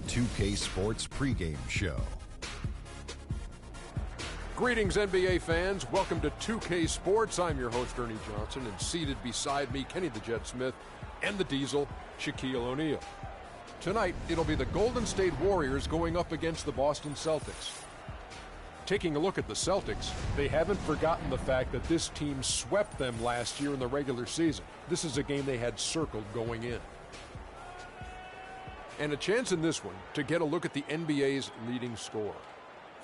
2K Sports pregame show. Greetings, NBA fans. Welcome to 2K Sports. I'm your host, Ernie Johnson, and seated beside me, Kenny the Jet Smith, and the Diesel, Shaquille O'Neal. Tonight, it'll be the Golden State Warriors going up against the Boston Celtics. Taking a look at the Celtics, they haven't forgotten the fact that this team swept them last year in the regular season. This is a game they had circled going in. And a chance in this one to get a look at the NBA's leading scorer.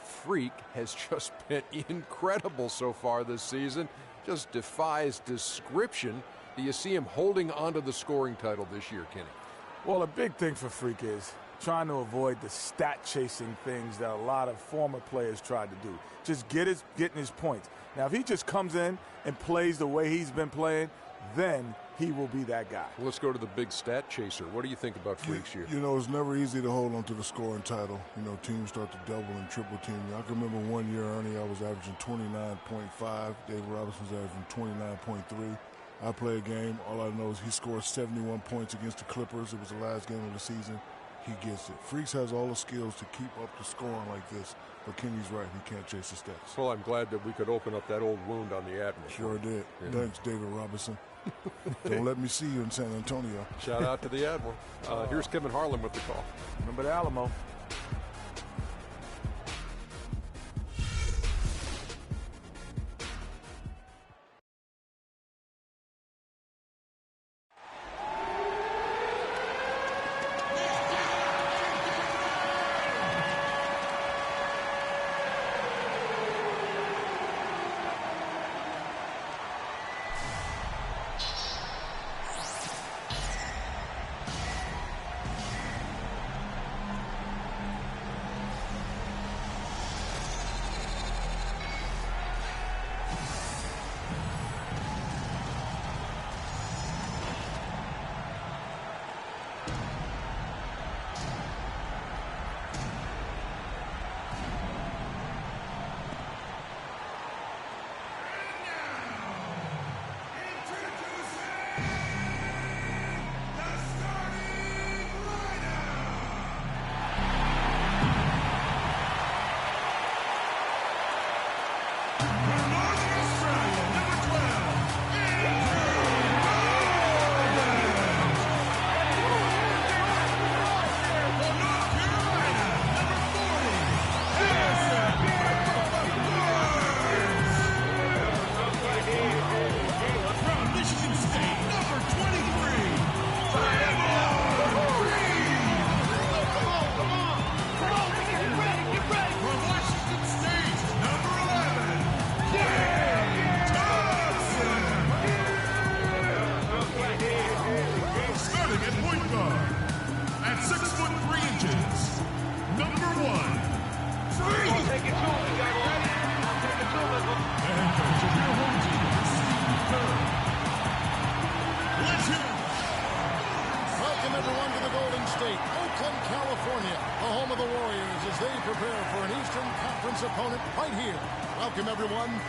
Freak has just been incredible so far this season. Just defies description. Do you see him holding onto the scoring title this year, Kenny? Well, a big thing for Freak is trying to avoid the stat-chasing things that a lot of former players tried to do. Just getting his points. Now, if he just comes in and plays the way he's been playing, then he will be that guy. Well, let's go to the big stat chaser. What do you think about Freak's year? You know, it's never easy to hold on to the scoring title. You know, teams start to double and triple team. I can remember one year, Ernie, I was averaging 29.5. David Robinson was averaging 29.3. I play a game. All I know is he scored 71 points against the Clippers. It was the last game of the season. He gets it. Freaks has all the skills to keep up the scoring like this, but Kenny's right. He can't chase the stats. Well, I'm glad that we could open up that old wound on the Admiral. Sure did. Yeah. Thanks, David Robinson. Don't let me see you in San Antonio. Shout out to the Admiral. Here's Kevin Harlan with the call. Remember the Alamo.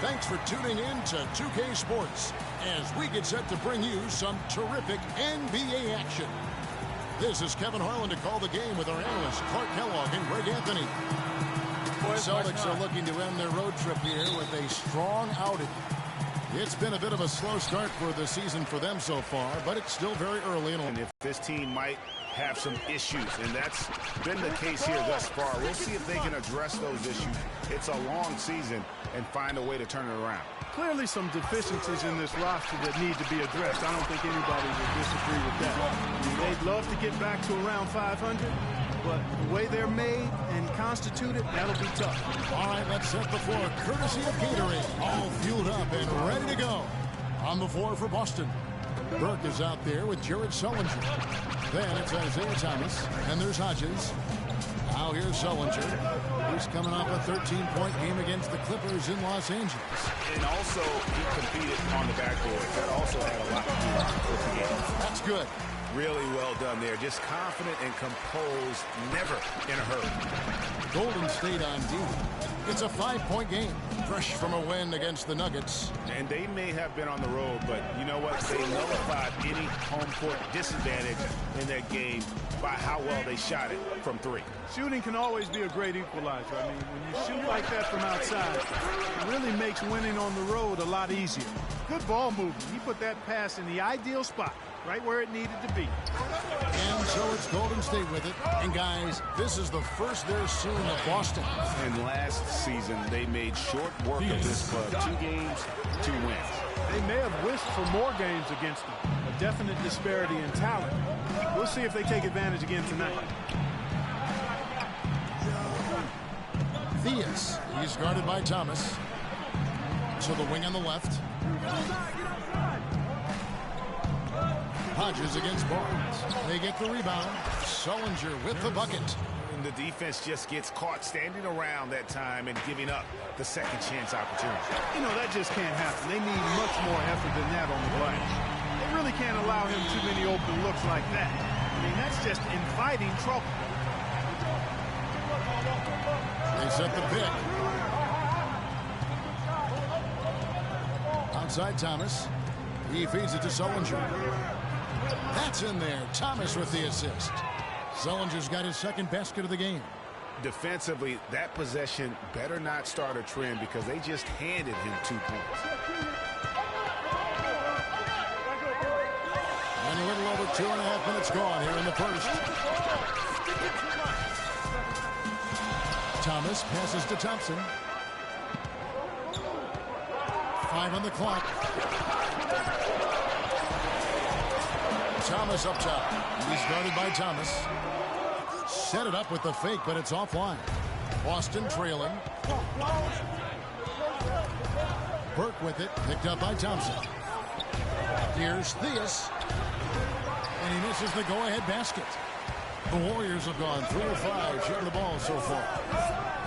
Thanks for tuning in to 2K Sports as we get set to bring you some terrific NBA action. This is Kevin Harlan to call the game with our analysts Clark Kellogg and Greg Anthony. The Celtics are looking to end their road trip here with a strong outing. It's been a bit of a slow start for the season for them so far, but it's still very early. And if this team might have some issues, and that's been the case here thus far. We'll see if they can address those issues. It's a long season and find a way to turn it around. Clearly some deficiencies in this roster that need to be addressed. I don't think anybody would disagree with that. I mean, they'd love to get back to around 500, but the way they're made and constituted, that'll be tough. All right, let's set the floor courtesy of Gatorade. All fueled up and ready to go. On the floor for Boston, Burke is out there with Jared Sullinger. Then it's Isaiah Thomas, and there's Hodges. Now here's Sullinger. He's coming off a 13-point game against the Clippers in Los Angeles. And also, he competed on the backboard. That also had a lot to do with the game. That's good. Really well done there. Just confident and composed, never in a hurry. Golden State on D. It's a 5-point game. Fresh from a win against the Nuggets. And they may have been on the road, but you know what? They nullified any home court disadvantage in that game by how well they shot it from 3. Shooting can always be a great equalizer. I mean, when you shoot like that from outside, it really makes winning on the road a lot easier. Good ball movement. He put that pass in the ideal spot, right where it needed to be. And so it's Golden State with it. And guys, this is the first they're seeing of Boston. And last season, they made short work of this club. 2 games, 2 wins. They may have wished for more games against them. A definite disparity in talent. We'll see if they take advantage again tonight. Theus, he's guarded by Thomas. To the wing on the left. Hodges against Barnes. They get the rebound. Sullinger with the bucket. And the defense just gets caught standing around that time and giving up the second chance opportunity. You know, that just can't happen. They need much more effort than that on the glass. They really can't allow him too many open looks like that. I mean, that's just inviting trouble. They set the pick. Outside Thomas. He feeds it to Sullinger. That's in there. Thomas with the assist. Sullinger's got his second basket of the game. Defensively, that possession better not start a trend because they just handed him 2 points. And a little over 2.5 minutes gone here in the first. Thomas passes to Thompson. 5 on the clock. Thomas up top. He's guarded by Thomas. Set it up with the fake, but it's offline. Boston trailing. Burke with it. Picked up by Thompson. Here's Theus. And he misses the go-ahead basket. The Warriors have gone 3 of 5 shooting the ball so far.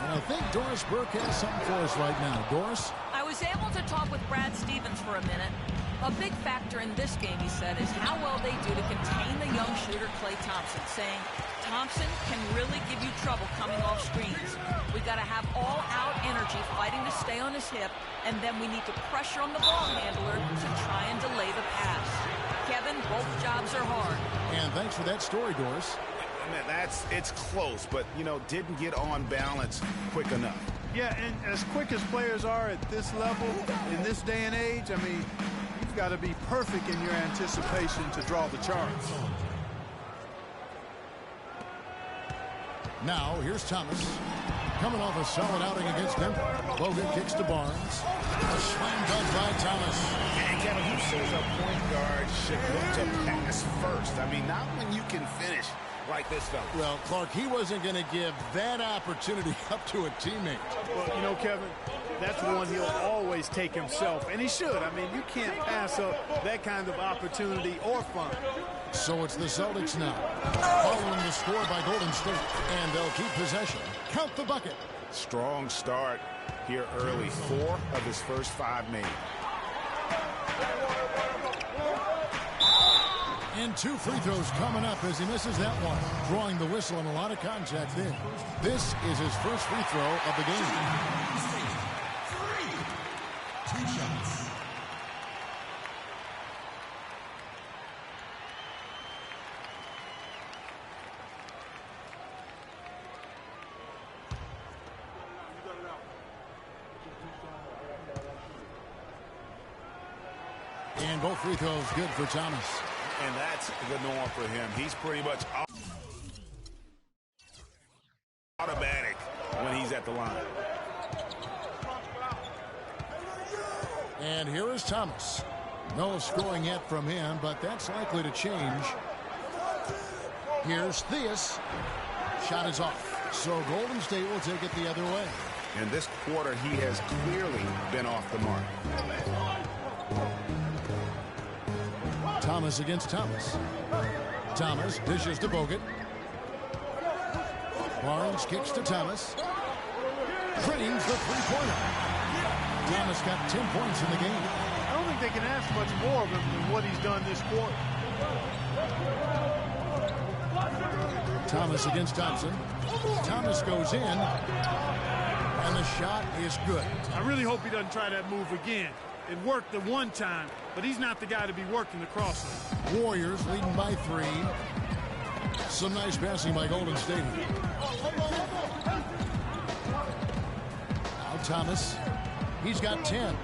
And I think Doris Burke has something for us right now. Doris? I was able to talk with Brad Stevens for a minute. A big factor in this game, he said, is how well they do to contain the young shooter Klay Thompson, saying Thompson can really give you trouble coming off screens. We got to have all-out energy fighting to stay on his hip, and then we need to pressure on the ball handler to try and delay the pass. Kevin, both jobs are hard. And thanks for that story, Doris. It's close, but, you know, didn't get on balance quick enough. Yeah, and as quick as players are at this level, in this day and age, I mean, you've got to be perfect in your anticipation to draw the charge. Now, here's Thomas. Coming off a solid outing against Denver. Bogut kicks to Barnes. A slam dunk by Thomas. And Kevin, who says a point guard should look to pass first? I mean, not when you can finish like this fella. Well, Clark, he wasn't going to give that opportunity up to a teammate. Well, you know, Kevin, that's one he'll always take himself, and he should. I mean, you can't pass up that kind of opportunity or fun. So it's the Celtics now, following the score by Golden State, and they'll keep possession. Count the bucket. Strong start here early. 4 of his first 5 made. And 2 free throws coming up as he misses that one. Drawing the whistle and a lot of contact there. This is his first free throw of the game. 2 shots. And both free throws good for Thomas. And that's the norm for him. He's pretty much automatic when he's at the line. And here is Thomas. No scoring yet from him, but that's likely to change. Here's Theus. Shot is off. So Golden State will take it the other way. And this quarter, he has clearly been off the mark. Thomas against Thomas. Thomas dishes to Bogut. Barnes kicks to Thomas. Drains the three-pointer. Thomas got 10 points in the game. I don't think they can ask much more of him than what he's done this quarter. Thomas against Thompson. Thomas goes in, and the shot is good. I really hope he doesn't try that move again. It worked the one time, but he's not the guy to be working the crossover. Warriors leading by 3. Some nice passing by Golden State. Now Thomas. He's got 10.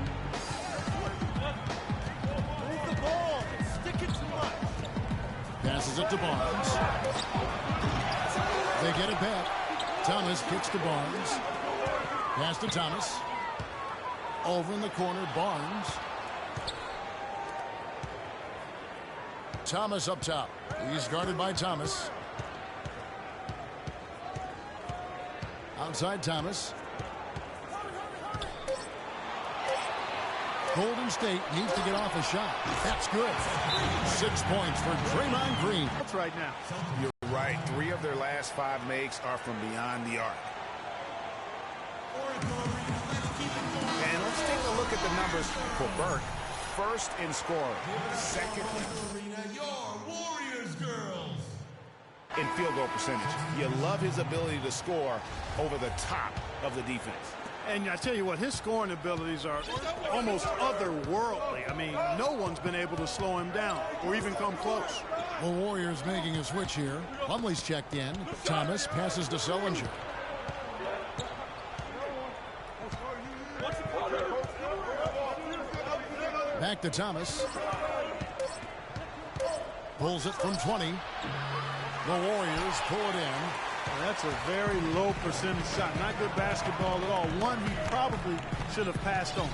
Passes it to Barnes. They get it back. Thomas kicks to Barnes. Pass to Thomas. Over in the corner, Barnes. Thomas up top. He's guarded by Thomas. Outside Thomas. Golden State needs to get off a shot. That's good. 6 points for Draymond Green. That's right now. You're right. 3 of their last 5 makes are from beyond the arc. And let's take a look at the numbers for Burke. First in scoring. Second in field goal percentage. You love his ability to score over the top of the defense. And I tell you what, his scoring abilities are almost otherworldly. I mean, no one's been able to slow him down or even come close. The Warriors making a switch here. Plumlee's checked in. Thomas passes to Sullinger. Back to Thomas. Pulls it from 20. The Warriors pull it in. That's a very low percentage shot. Not good basketball at all. One he probably should have passed on.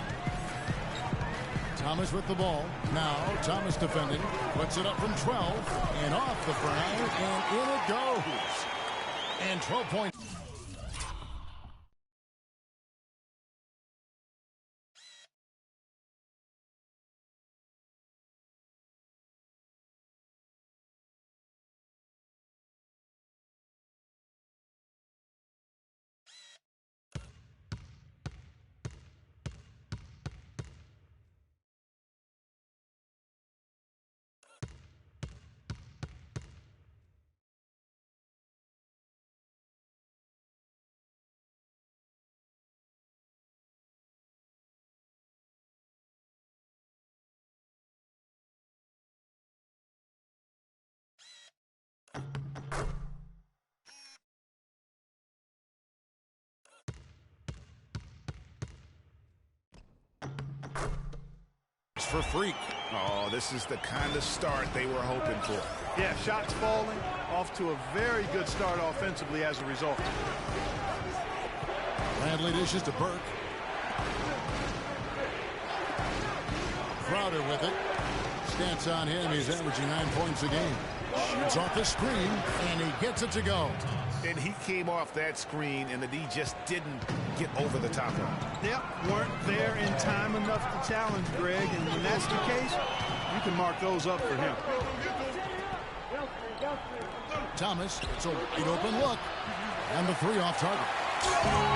Thomas with the ball. Now Thomas defending. Puts it up from 12. And off the front. And in it goes. And 12 points. For Freak. Oh, this is the kind of start they were hoping for. Yeah, shots falling, off to a very good start offensively as a result. Bradley dishes to Burke. Crowder with it. Stats on him. He's averaging 9 points a game. Shoots off the screen, and he gets it to go. And he came off that screen, and the D just didn't get over the top line. Yep, weren't there in time enough to challenge Greg, and when that's the case, you can mark those up for him. Thomas, it's a wide open look. And the 3 off target.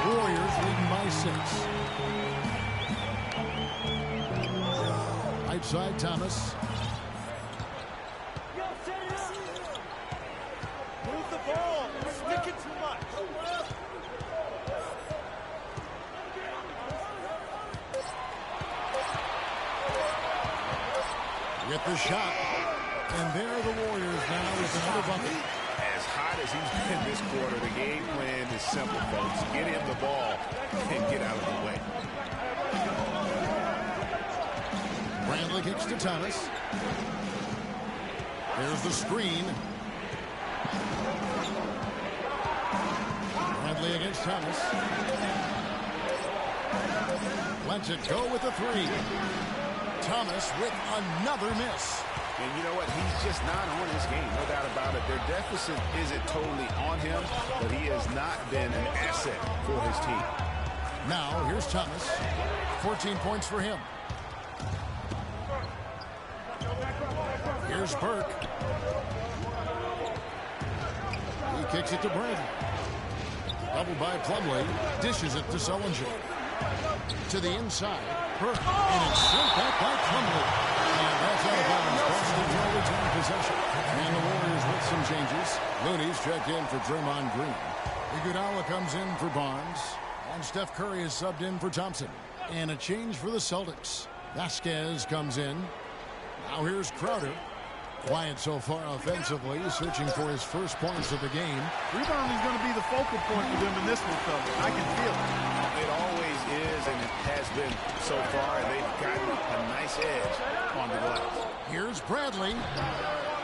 Warriors leading by 6. Right side, Thomas. Move the ball. Stick it too much. Get the shot. And there are the Warriors now with another bucket. As hot as he's been this quarter, the game plan is simple, folks. Get him the ball and get out of the way. Bradley kicks to Thomas. There's the screen. Bradley against Thomas. Lets it go with the 3. Thomas with another miss. And you know what? He's just not on his game. No doubt about it. Their deficit isn't totally on him, but he has not been an asset for his team. Now, here's Thomas. 14 points for him. Here's Burke. He kicks it to Bradley. Double by Plumlee. Dishes it to Sullinger. To the inside. Burke. And it's sent back by Plumlee. And that's out of bounds. Boston will return possession. And the Warriors with some changes. Looney's checked in for Draymond Green. Iguodala comes in for Barnes. And Steph Curry is subbed in for Thompson. And a change for the Celtics. Vasquez comes in. Now here's Crowder. Quiet so far offensively, searching for his first points of the game. Rebounding is going to be the focal point for them in this one, fellas. I can feel it. It always is, and it has been so far, and they've gotten a nice edge on the glass. Here's Bradley.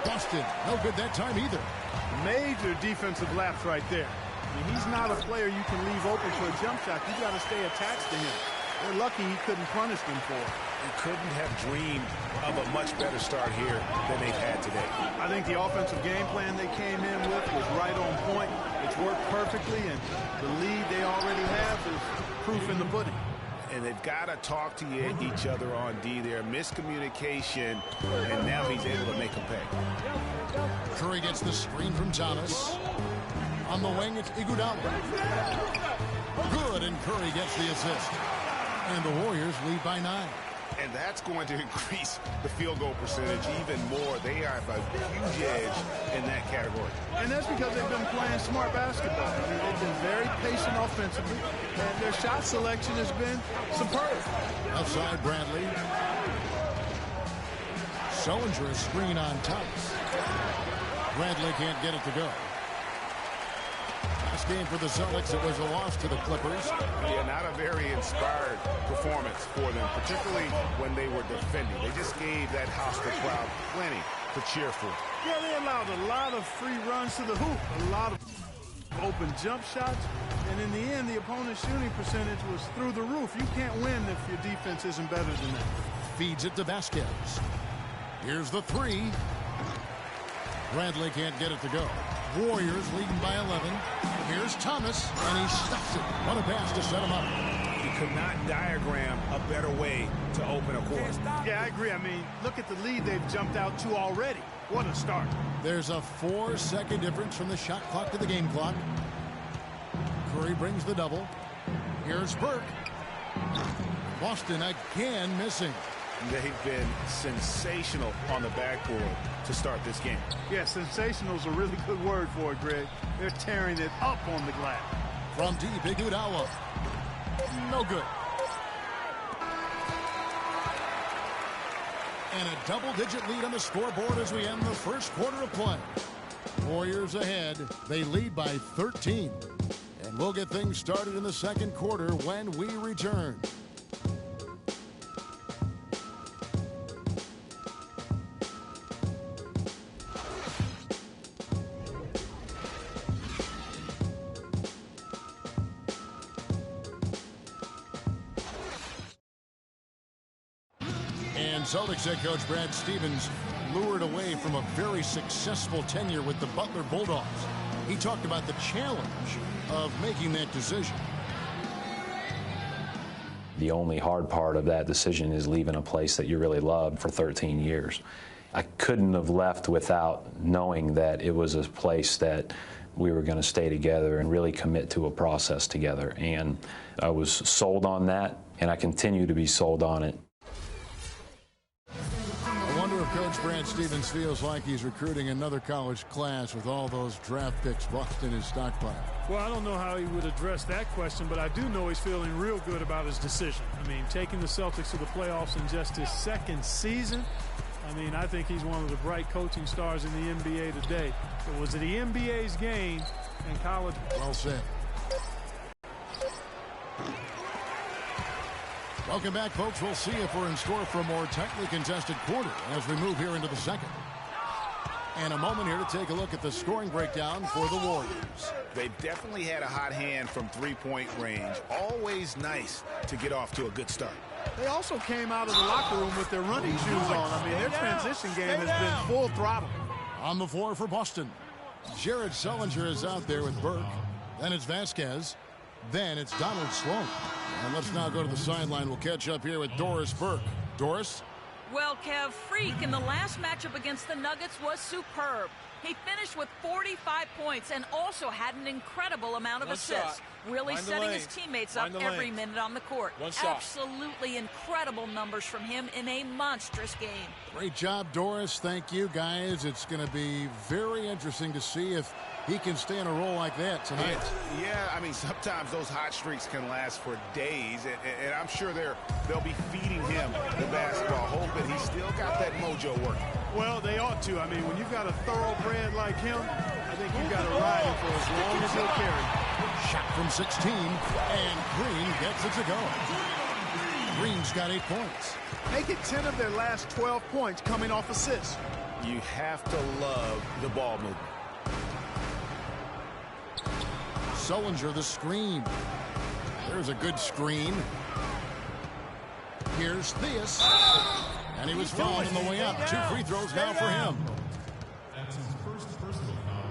Busted. No good that time either. Major defensive lapse right there. I mean, he's not a player you can leave open for a jump shot. You got to stay attached to him. They're lucky he couldn't punish them for it. He couldn't have dreamed of a much better start here than they've had today. I think the offensive game plan they came in with was right on point. It's worked perfectly, and the lead they already have is proof in the pudding. And they've got to talk to each other on D there. Miscommunication, and now he's able to make a pay. Curry gets the screen from Thomas. On the wing, it's Iguodala. Good, and Curry gets the assist. And the Warriors lead by 9. And that's going to increase the field goal percentage even more. They are a huge edge in that category. And that's because they've been playing smart basketball. I mean, they've been very patient offensively, and their shot selection has been superb. Outside Bradley. Sullinger is screen on Thomas. Bradley can't get it to go. Last game for the Celtics, it was a loss to the Clippers. Yeah, not a very inspired performance for them, particularly when they were defending. They just gave that hostile crowd plenty to cheer for. Yeah, they allowed a lot of free runs to the hoop, a lot of open jump shots, and in the end, the opponent's shooting percentage was through the roof. You can't win if your defense isn't better than that. Feeds it to Vasquez. Here's the three. Bradley can't get it to go. Warriors leading by 11. Here's Thomas, and he stuffs it. What a pass to set him up. You could not diagram a better way to open a quarter. Yeah, I agree. I mean, look at the lead they've jumped out to already. What a start. There's a 4-second difference from the shot clock to the game clock. Curry brings the double. Here's Burke. Boston again missing. They've been sensational on the backboard to start this game. Yeah, sensational is a really good word for it, Greg. They're tearing it up on the glass. From deep, Iguodala. No good. And a double-digit lead on the scoreboard as we end the first quarter of play. Warriors ahead. They lead by 13. And we'll get things started in the second quarter when we return. Celtics head coach Brad Stevens lured away from a very successful tenure with the Butler Bulldogs. He talked about the challenge of making that decision. The only hard part of that decision is leaving a place that you really loved for 13 years. I couldn't have left without knowing that it was a place that we were going to stay together and really commit to a process together. And I was sold on that, and I continue to be sold on it. Coach Brad Stevens feels like he's recruiting another college class with all those draft picks locked in his stockpile. Well, I don't know how he would address that question, but I do know he's feeling real good about his decision. I mean, taking the Celtics to the playoffs in just his second season, I mean, I think he's one of the bright coaching stars in the NBA today. It was the NBA's game and college. Well said. Welcome back, folks. We'll see if we're in store for a more tightly contested quarter as we move here into the second. And a moment here to take a look at the scoring breakdown for the Warriors. They've definitely had a hot hand from three-point range. Always nice to get off to a good start. They also came out of the locker room with their running shoes on. I mean, their transition game has been full throttle. On the floor for Boston, Jared Sullinger is out there with Burke. Then it's Vasquez. Then it's Donald Sloan. And let's now go to the sideline. We'll catch up here with Doris Burke. Doris? Well, Kev, Freak in the last matchup against the Nuggets was superb. He finished with 45 points and also had an incredible amount of assists. Really setting his teammates up every minute on the court. Absolutely incredible numbers from him in a monstrous game. Great job, Doris. Thank you, guys. It's going to be very interesting to see if he can stay in a role like that tonight. Yeah, I mean, sometimes those hot streaks can last for days, and I'm sure they'll be feeding him the basketball, hoping he's still got that mojo working. Well, they ought to. I mean, when you've got a thoroughbred like him, I think you've got to ride him for as long as he'll carry. Shot from 16, and Green gets it to go. Green's got 8 points. Make it 10 of their last 12 points coming off assists. You have to love the ball movement. Sullinger, the screen. There's a good screen. Here's Theus. And he was fouled on the way up. 2 free throws now for him. That's his first personal foul.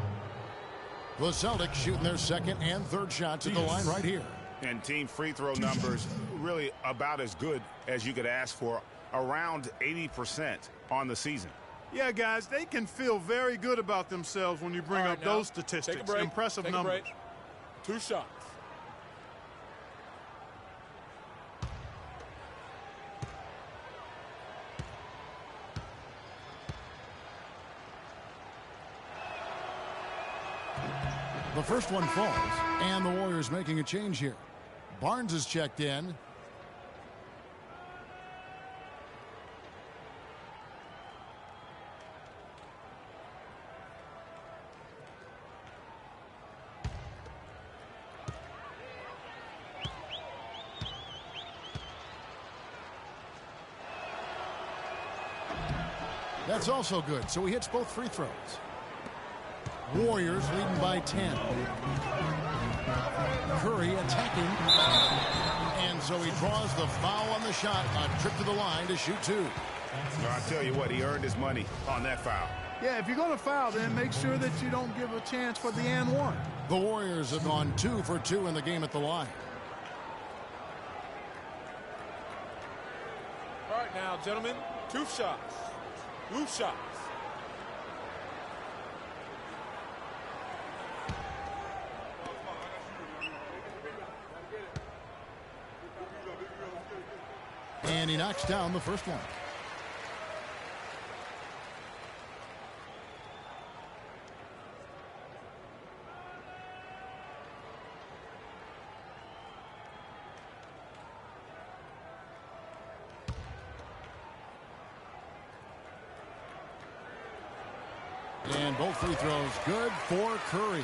The Celtics shooting their second and third shots at the line right here. And team free throw numbers really about as good as you could ask for, around 80% on the season. Yeah, guys, they can feel very good about themselves when you bring up those statistics. Impressive numbers. 2 shots. The first one falls, and the Warriors making a change here. Barnes is checked in. That's also good, so he hits both free throws. Warriors leading by 10. Curry attacking. And so he draws the foul on the shot. A trip to the line to shoot 2. Well, I'll tell you what, he earned his money on that foul. Yeah, if you're going to foul, then make sure that you don't give a chance for the and one. The Warriors have gone 2 for 2 in the game at the line. All right, now, gentlemen, 2 shots. 2 shots. And he knocks down the first one. And both free throws good for Curry.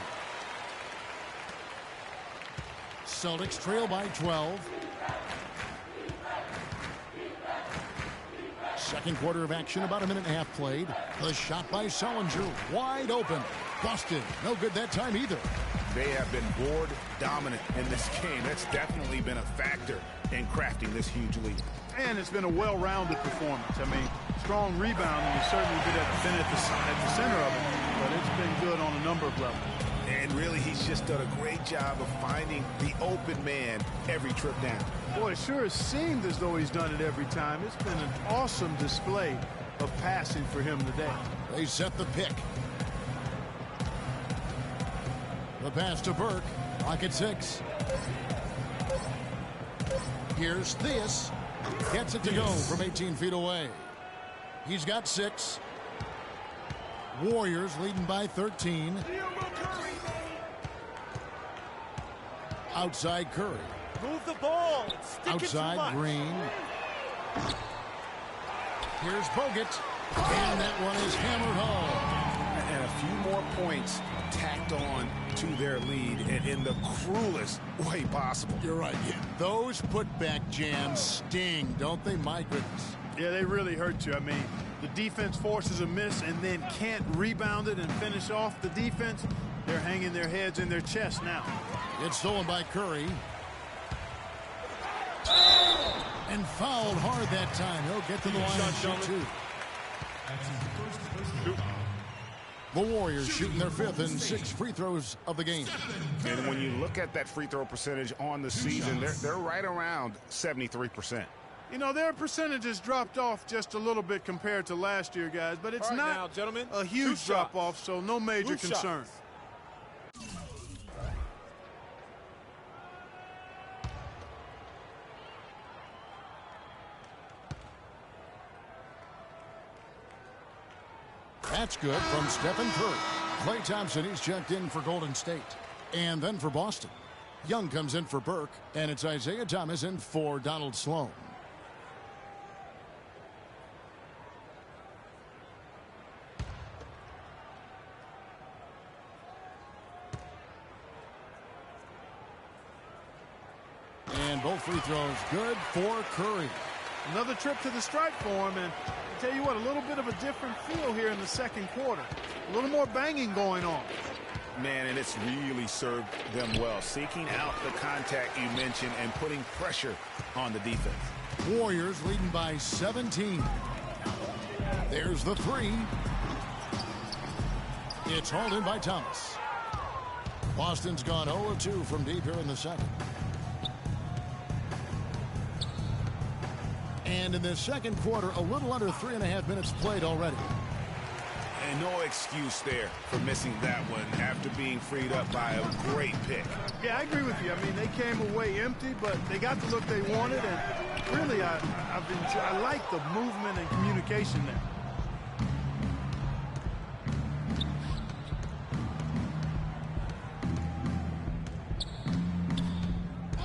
Celtics trail by 12. Second quarter of action, about a minute and a half played. The shot by Sullinger, wide open. Busted. No good that time either. They have been board dominant in this game. That's definitely been a factor in crafting this huge lead. And it's been a well-rounded performance. I mean, strong rebounding has certainly been at the center of it, but it's been good on a number of levels. And really, he's just done a great job of finding the open man every trip down. Boy, it sure has seemed as though he's done it every time. It's been an awesome display of passing for him today. They set the pick. The pass to Burke. Clock at 6. Here's Theus. Gets it to go from 18 feet away. He's got 6. Warriors leading by 13. Outside Curry. Move the ball. Stick outside Green. Here's Bogut. And that one is hammered home. And a few more points tacked on to their lead in the cruelest way possible. You're right. Yeah. Those putback jams sting, don't they? My goodness. Yeah, they really hurt you. I mean, the defense forces a miss and then can't rebound it and finish off the defense. They're hanging their heads in their chest now. It's stolen by Curry. And fouled hard that time. He'll get to the line and shoot 2. That's his first personal foul. The Warriors shooting their 5th and 6th free throws of the game. And when you look at that free throw percentage on the season, they're right around 73%. You know, their percentages dropped off just a little bit compared to last year, guys, but it's not now, gentlemen, a huge drop-off, so no major concern. That's good from Stephen Curry. Klay Thompson, he's checked in for Golden State. And then for Boston, Young comes in for Burke, and it's Isaiah Thomas in for Donald Sloan. And both free throws good for Curry. Another trip to the stripe for him, and I tell you what, a little bit of a different feel here in the second quarter. A little more banging going on. Man, and it's really served them well. Seeking out the contact you mentioned and putting pressure on the defense. Warriors leading by 17. There's the three. It's hauled in by Thomas. Boston's gone 0-2 from deep here in the second. And in the second quarter, a little under 3.5 minutes played already. And no excuse there for missing that one after being freed up by a great pick. Yeah, I agree with you. I mean, they came away empty, but they got the look they wanted, and really, I like the movement and communication there.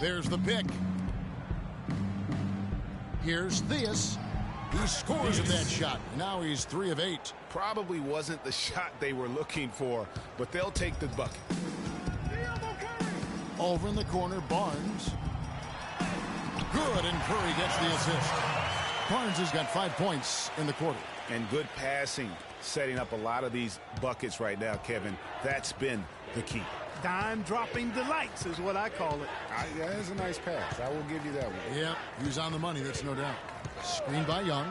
There's the pick. Here's Theus. He scores at that shot. Now he's 3 of 8. Probably wasn't the shot they were looking for, but they'll take the bucket. Over in the corner, Barnes. Good, and Curry gets the assist. Barnes has got 5 points in the quarter. And good passing, setting up a lot of these buckets right now, Kevin. That's been the key. Dime-dropping delights is what I call it. That's a nice pass. I will give you that one. Yeah, he was on the money, that's no doubt. Screen by Young.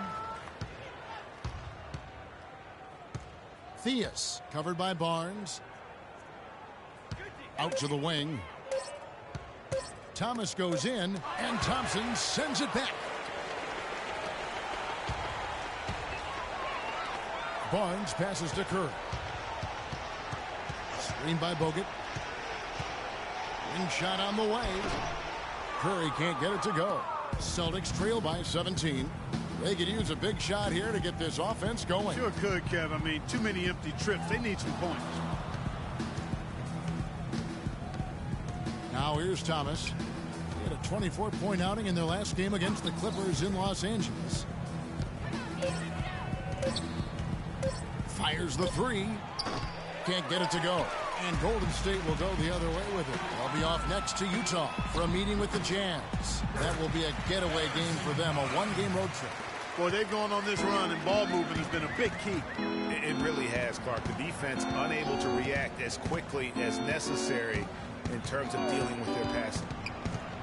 Theus, covered by Barnes. Out to the wing. Thomas goes in, and Thompson sends it back. Barnes passes to Curry. Screen by Bogut. Wing shot on the way. Curry can't get it to go. Celtics trail by 17. They could use a big shot here to get this offense going. Sure could, Kev. I mean, too many empty trips. They need some points. Now here's Thomas. He had a 24-point outing in their last game against the Clippers in Los Angeles. Fires the three. Can't get it to go. And Golden State will go the other way with it. They'll be off next to Utah for a meeting with the Jazz. That will be a getaway game for them, a one-game road trip. Boy, they've gone on this run, and ball movement has been a big key. It really has, Clark. The defense unable to react as quickly as necessary in terms of dealing with their passing.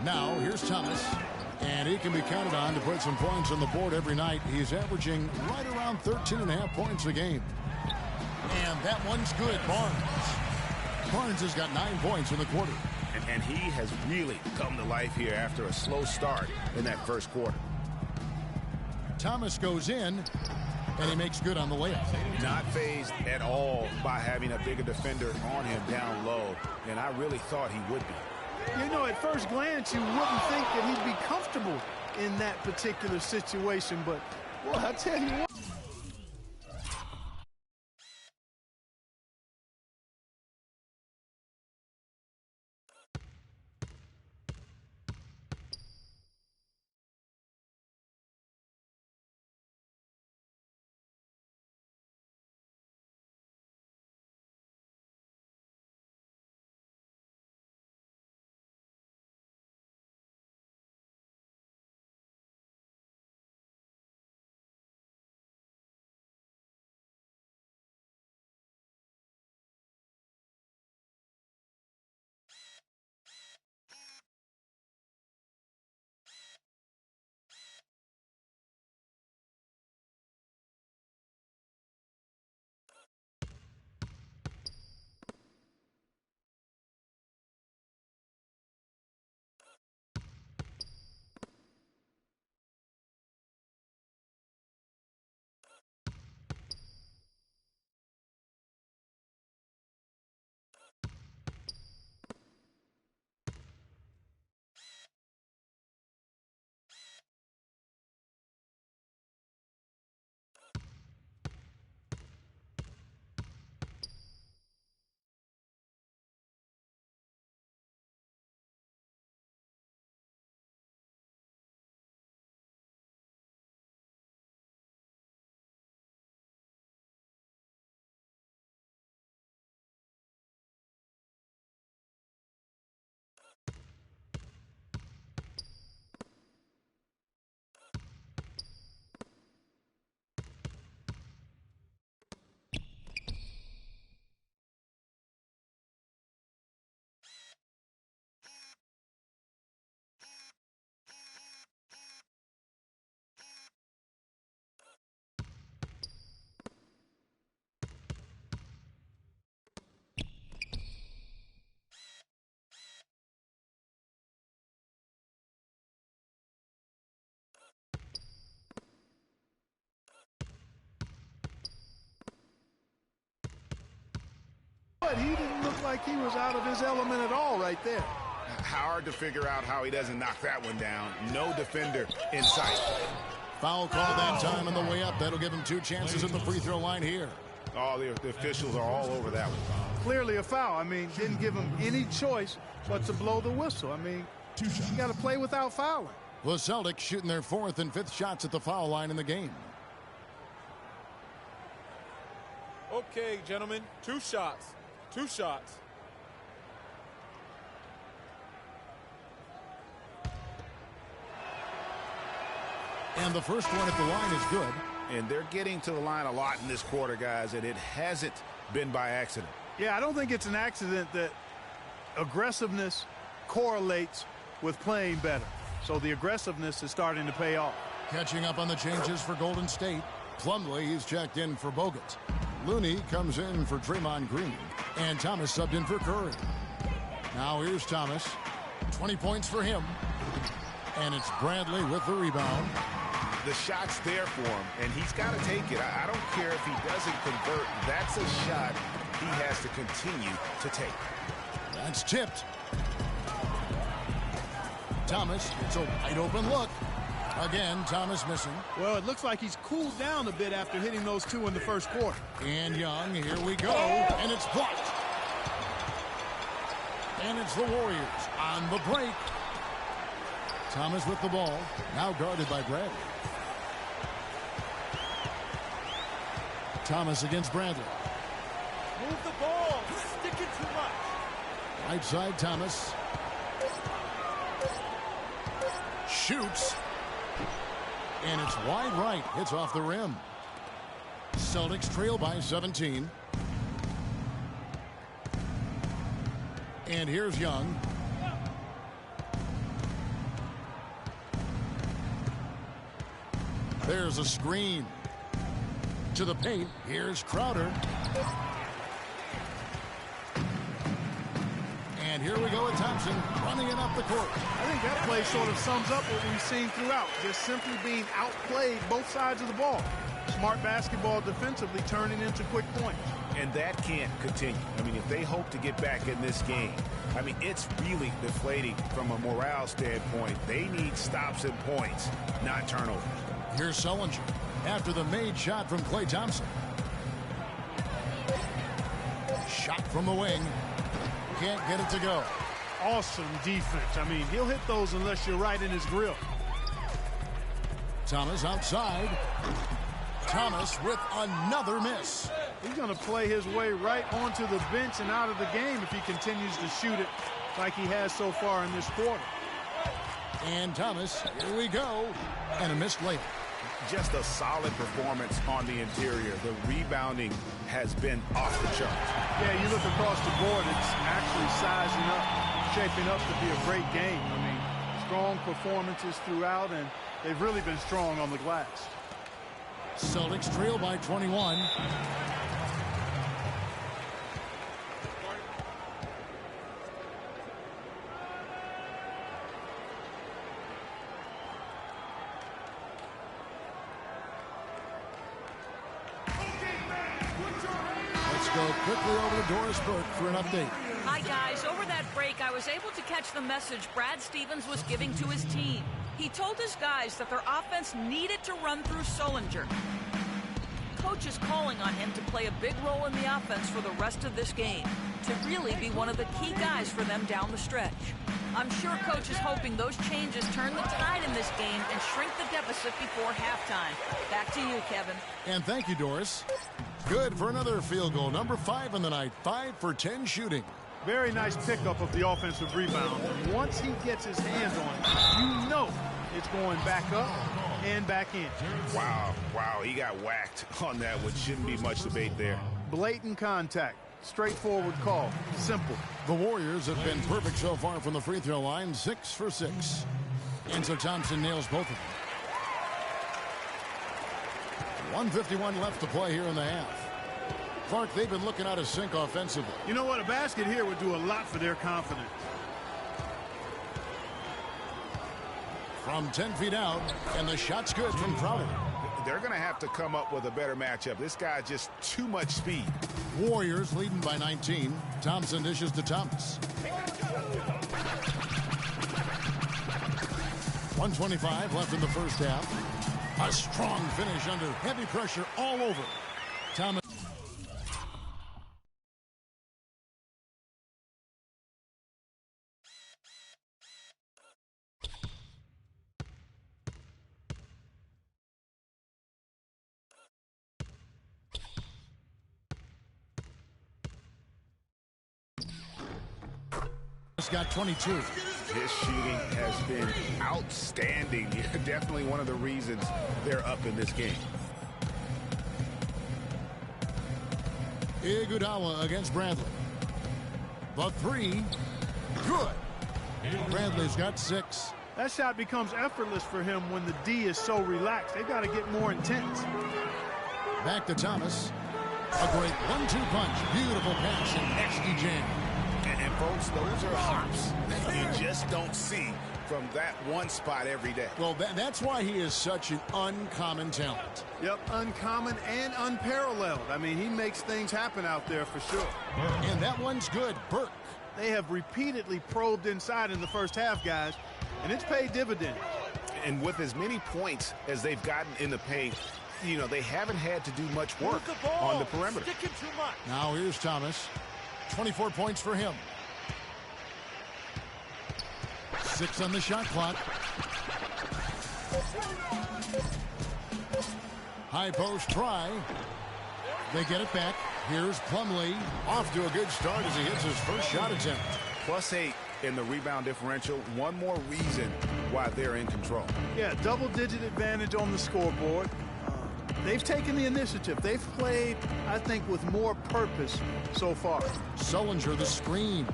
Now, here's Thomas. And he can be counted on to put some points on the board every night. He's averaging right around 13.5 points a game. And that one's good. Barnes has got 9 points in the quarter. And he has really come to life here after a slow start in that first quarter. Thomas goes in, and he makes good on the layup. Not fazed at all by having a bigger defender on him down low, and I really thought he would be. You know, at first glance, you wouldn't think that he'd be comfortable in that particular situation, but, well, I tell you what. what? He didn't look like he was out of his element at all right there. Hard to figure out how he doesn't knock that one down. No defender in sight. Foul call that time on the way up. That'll give him 2 chances at the free throw line here. Oh, the officials are all over that one. Clearly a foul. I mean, didn't give him any choice but to blow the whistle. I mean, you got to play without fouling. The Celtics shooting their 4th and 5th shots at the foul line in the game. Okay, gentlemen, 2 shots. 2 shots. And the first one at the line is good. And they're getting to the line a lot in this quarter, guys, and it hasn't been by accident. Yeah, I don't think it's an accident that aggressiveness correlates with playing better. So the aggressiveness is starting to pay off. Catching up on the changes for Golden State. Plumlee, he's checked in for Bogut. Looney comes in for Draymond Green. And Thomas subbed in for Curry. Now here's Thomas. 20 points for him. And it's Bradley with the rebound. The shot's there for him, and he's got to take it. I don't care if he doesn't convert. That's a shot he has to continue to take. That's tipped. Thomas, it's a wide open look. Again, Thomas missing. Well, it looks like he's cooled down a bit after hitting those 2 in the first quarter. And Young, here we go. And it's blocked. And it's the Warriors on the break. Thomas with the ball, now guarded by Bradley. Thomas against Bradley. Move the ball. Stick it too much. Right side, Thomas. Shoots. And it's wide right. Hits off the rim. Celtics trail by 17. And here's Young. There's a screen. To the paint. Here's Crowder. And here we go with Thompson running it up the court. I think that play sort of sums up what we've seen throughout. Just simply being outplayed both sides of the ball. Smart basketball defensively turning into quick points. And that can't continue. I mean, if they hope to get back in this game, I mean, it's really deflating from a morale standpoint. They need stops and points, not turnovers. Here's Sullinger after the made shot from Klay Thompson. Shot from the wing. Can't get it to go. Awesome defense. I mean, he'll hit those unless you're right in his grill. Thomas outside. Thomas with another miss. He's going to play his way right onto the bench and out of the game if he continues to shoot it like he has so far in this quarter. And Thomas, here we go. And a missed layup. Just a solid performance on the interior. The rebounding has been off the charts. Yeah, you look across the board, it's actually sizing up, shaping up to be a great game. I mean, strong performances throughout, and they've really been strong on the glass. Celtics trail by 21. Go quickly over to Doris Burke for an update. Hi, guys. Over that break, I was able to catch the message Brad Stevens was giving to his team. He told his guys that their offense needed to run through Sullinger. Coach is calling on him to play a big role in the offense for the rest of this game, to really be one of the key guys for them down the stretch. I'm sure Coach is hoping those changes turn the tide in this game and shrink the deficit before halftime. Back to you, Kevin. And thank you, Doris. Good for another field goal. Number 5 in the night. 5 for 10 shooting. Very nice pickup of the offensive rebound. And once he gets his hands on it, you know it's going back up and back in. Wow. He got whacked on that one. Shouldn't be much debate there. Blatant contact. Straightforward call. Simple. The Warriors have been perfect so far from the free throw line. 6 for 6. And so Thompson nails both of them. 1:51 left to play here in the half. Clark, they've been looking out of sync offensively. You know what? A basket here would do a lot for their confidence. From 10 feet out, and the shot's good from Crowder. they're going to have to come up with a better matchup. This guy's just too much speed. Warriors leading by 19. Thompson dishes to Thomas. 1:25 left in the first half. A strong finish under heavy pressure all over. Thomas. Got 22. His shooting has been outstanding. Definitely one of the reasons they're up in this game. Iguodala against Bradley. The three. Good. Bradley's got 6. That shot becomes effortless for him when the D is so relaxed. They've got to get more intense. Back to Thomas. A great 1-2 punch. Beautiful pass and nasty jam. And folks, those are hops that you just don't see from that one spot every day. Well, that's why he is such an uncommon talent. Yep, uncommon and unparalleled. I mean, he makes things happen out there for sure. And that one's good. Burke. They have repeatedly probed inside in the first half, guys, and it's paid dividends. And with as many points as they've gotten in the paint, you know, they haven't had to do much work on the perimeter. Now here's Thomas. 24 points for him. 6 on the shot clock. High post try. They get it back. Here's Plumlee. Off to a good start as he hits his first shot attempt. +8 in the rebound differential. One more reason why they're in control. Yeah, double-digit advantage on the scoreboard. They've taken the initiative. They've played, I think, with more purpose so far. Sullinger the screen.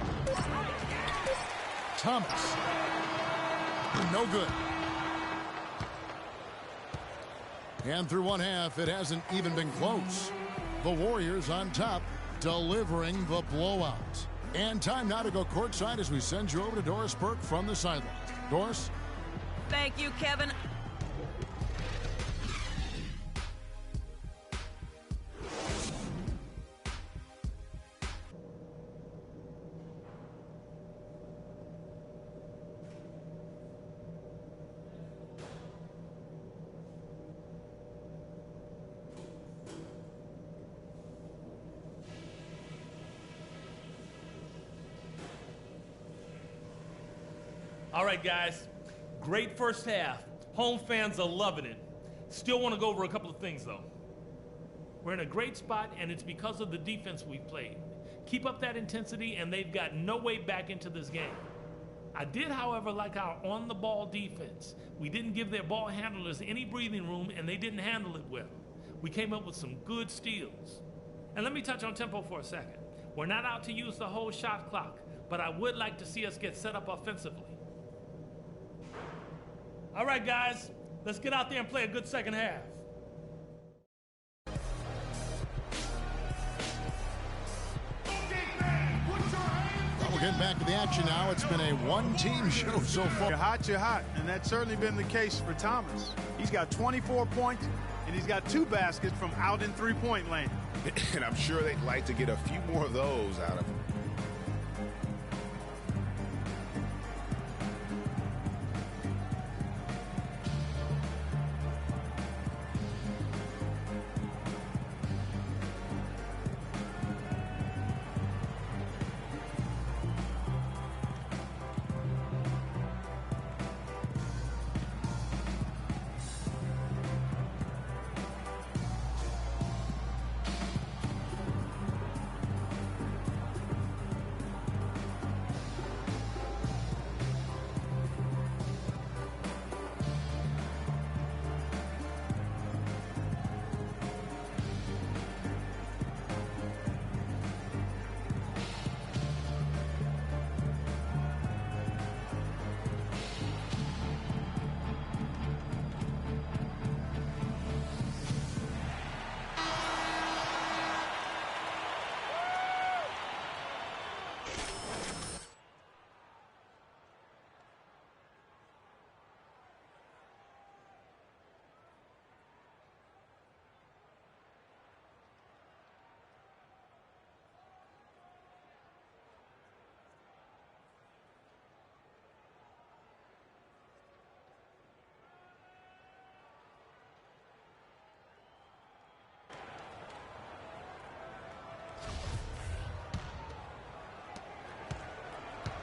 Thomas. No good. And through one half, it hasn't even been close. The Warriors on top, delivering the blowout. And time now to go courtside as we send you over to Doris Burke from the sideline. Doris? Thank you, Kevin. All right, guys, great first half. Home fans are loving it. Still want to go over a couple of things, though. We're in a great spot, and it's because of the defense we've played. Keep up that intensity, and they've got no way back into this game. I did, however, like our on-the-ball defense. We didn't give their ball handlers any breathing room, and they didn't handle it well. We came up with some good steals. And let me touch on tempo for a second. We're not out to use the whole shot clock, but I would like to see us get set up offensively. All right, guys, let's get out there and play a good second half. Well, we're getting back to the action now. It's been a one-team show so far. You're hot, and that's certainly been the case for Thomas. He's got 24 points, and he's got 2 baskets from out in three-point land. And I'm sure they'd like to get a few more of those out of him.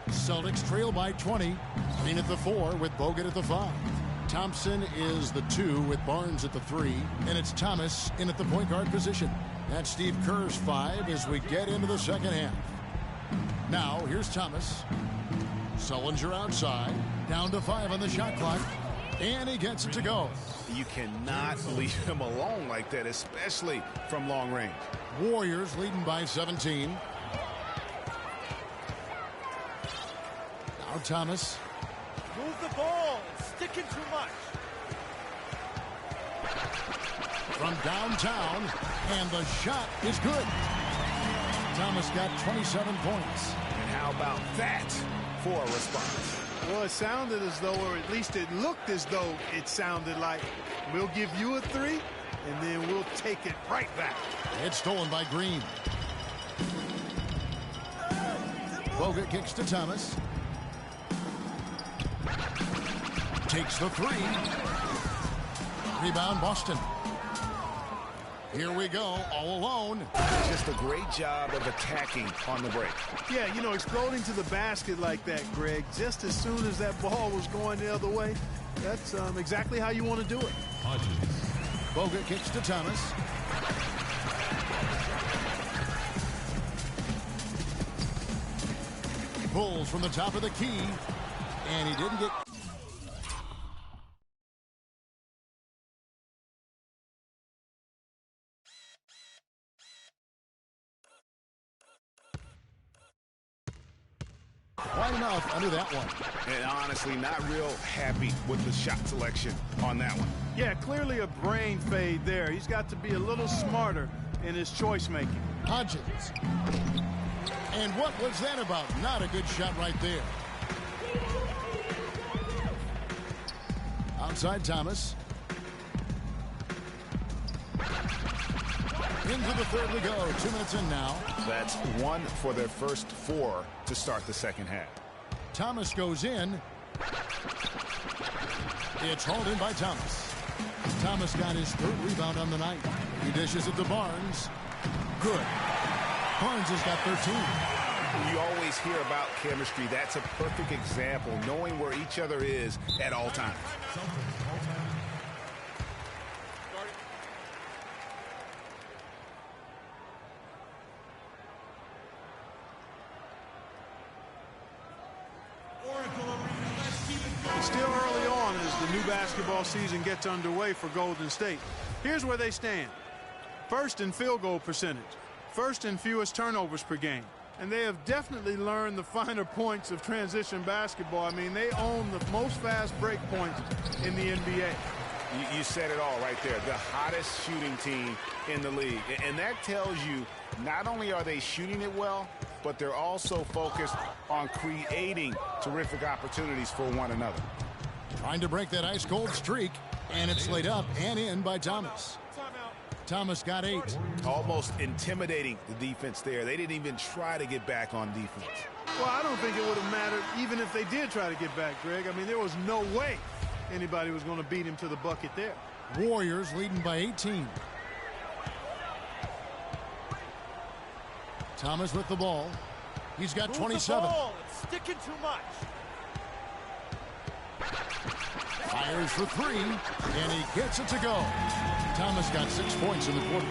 Celtics trail by 20. Green at the 4 with Bogut at the 5. Thompson is the 2 with Barnes at the 3. And it's Thomas in at the point guard position. That's Steve Kerr's 5 as we get into the second half. Now, here's Thomas. Sullinger outside. Down to 5 on the shot clock. And he gets it to go. You cannot leave him alone like that, especially from long range. Warriors leading by 17. Now Thomas. Move the ball. It's sticking too much. From downtown. And the shot is good. Thomas got 27 points. And how about that for a response? Well, it sounded as though, or at least it looked as though it sounded like, we'll give you a 3, and then we'll take it right back. It's stolen by Green. Bogut kicks to Thomas. Takes the 3. Rebound Boston. Here we go, all alone. Just a great job of attacking on the break. Yeah, you know, exploding to the basket like that, Greg, just as soon as that ball was going the other way, that's exactly how you want to do it. Bogut kicks to Thomas. Pulls from the top of the key, and he didn't get... Wide enough under that one. And honestly, not real happy with the shot selection on that one. Yeah, clearly a brain fade there. He's got to be a little smarter in his choice making. Hodges. And what was that about? Not a good shot right there. Outside Thomas. Into the third we go. 2 minutes in now. That's 1 for their first 4 to start the second half. Thomas goes in. It's hauled in by Thomas. Thomas got his 3rd rebound on the night. He dishes it to Barnes. Good. Barnes has got 13. You always hear about chemistry. That's a perfect example, knowing where each other is at all times. It's still early on as the new basketball season gets underway for Golden State. Here's where they stand. First in field goal percentage. First in fewest turnovers per game. And they have definitely learned the finer points of transition basketball. I mean, they own the most fast break points in the NBA. You said it all right there. The hottest shooting team in the league. And that tells you not only are they shooting it well, but they're also focused on creating terrific opportunities for one another. Trying to break that ice-cold streak, and it's laid up and in by Thomas. Thomas got 8. Almost intimidating the defense there. They didn't even try to get back on defense. Well, I don't think it would have mattered even if they did try to get back, Greg. I mean, there was no way anybody was going to beat him to the bucket there. Warriors leading by 18. Thomas with the ball. He's got 27. The ball. It's sticking too much. Fires for 3, and he gets it to go. Thomas got 6 points in the quarter.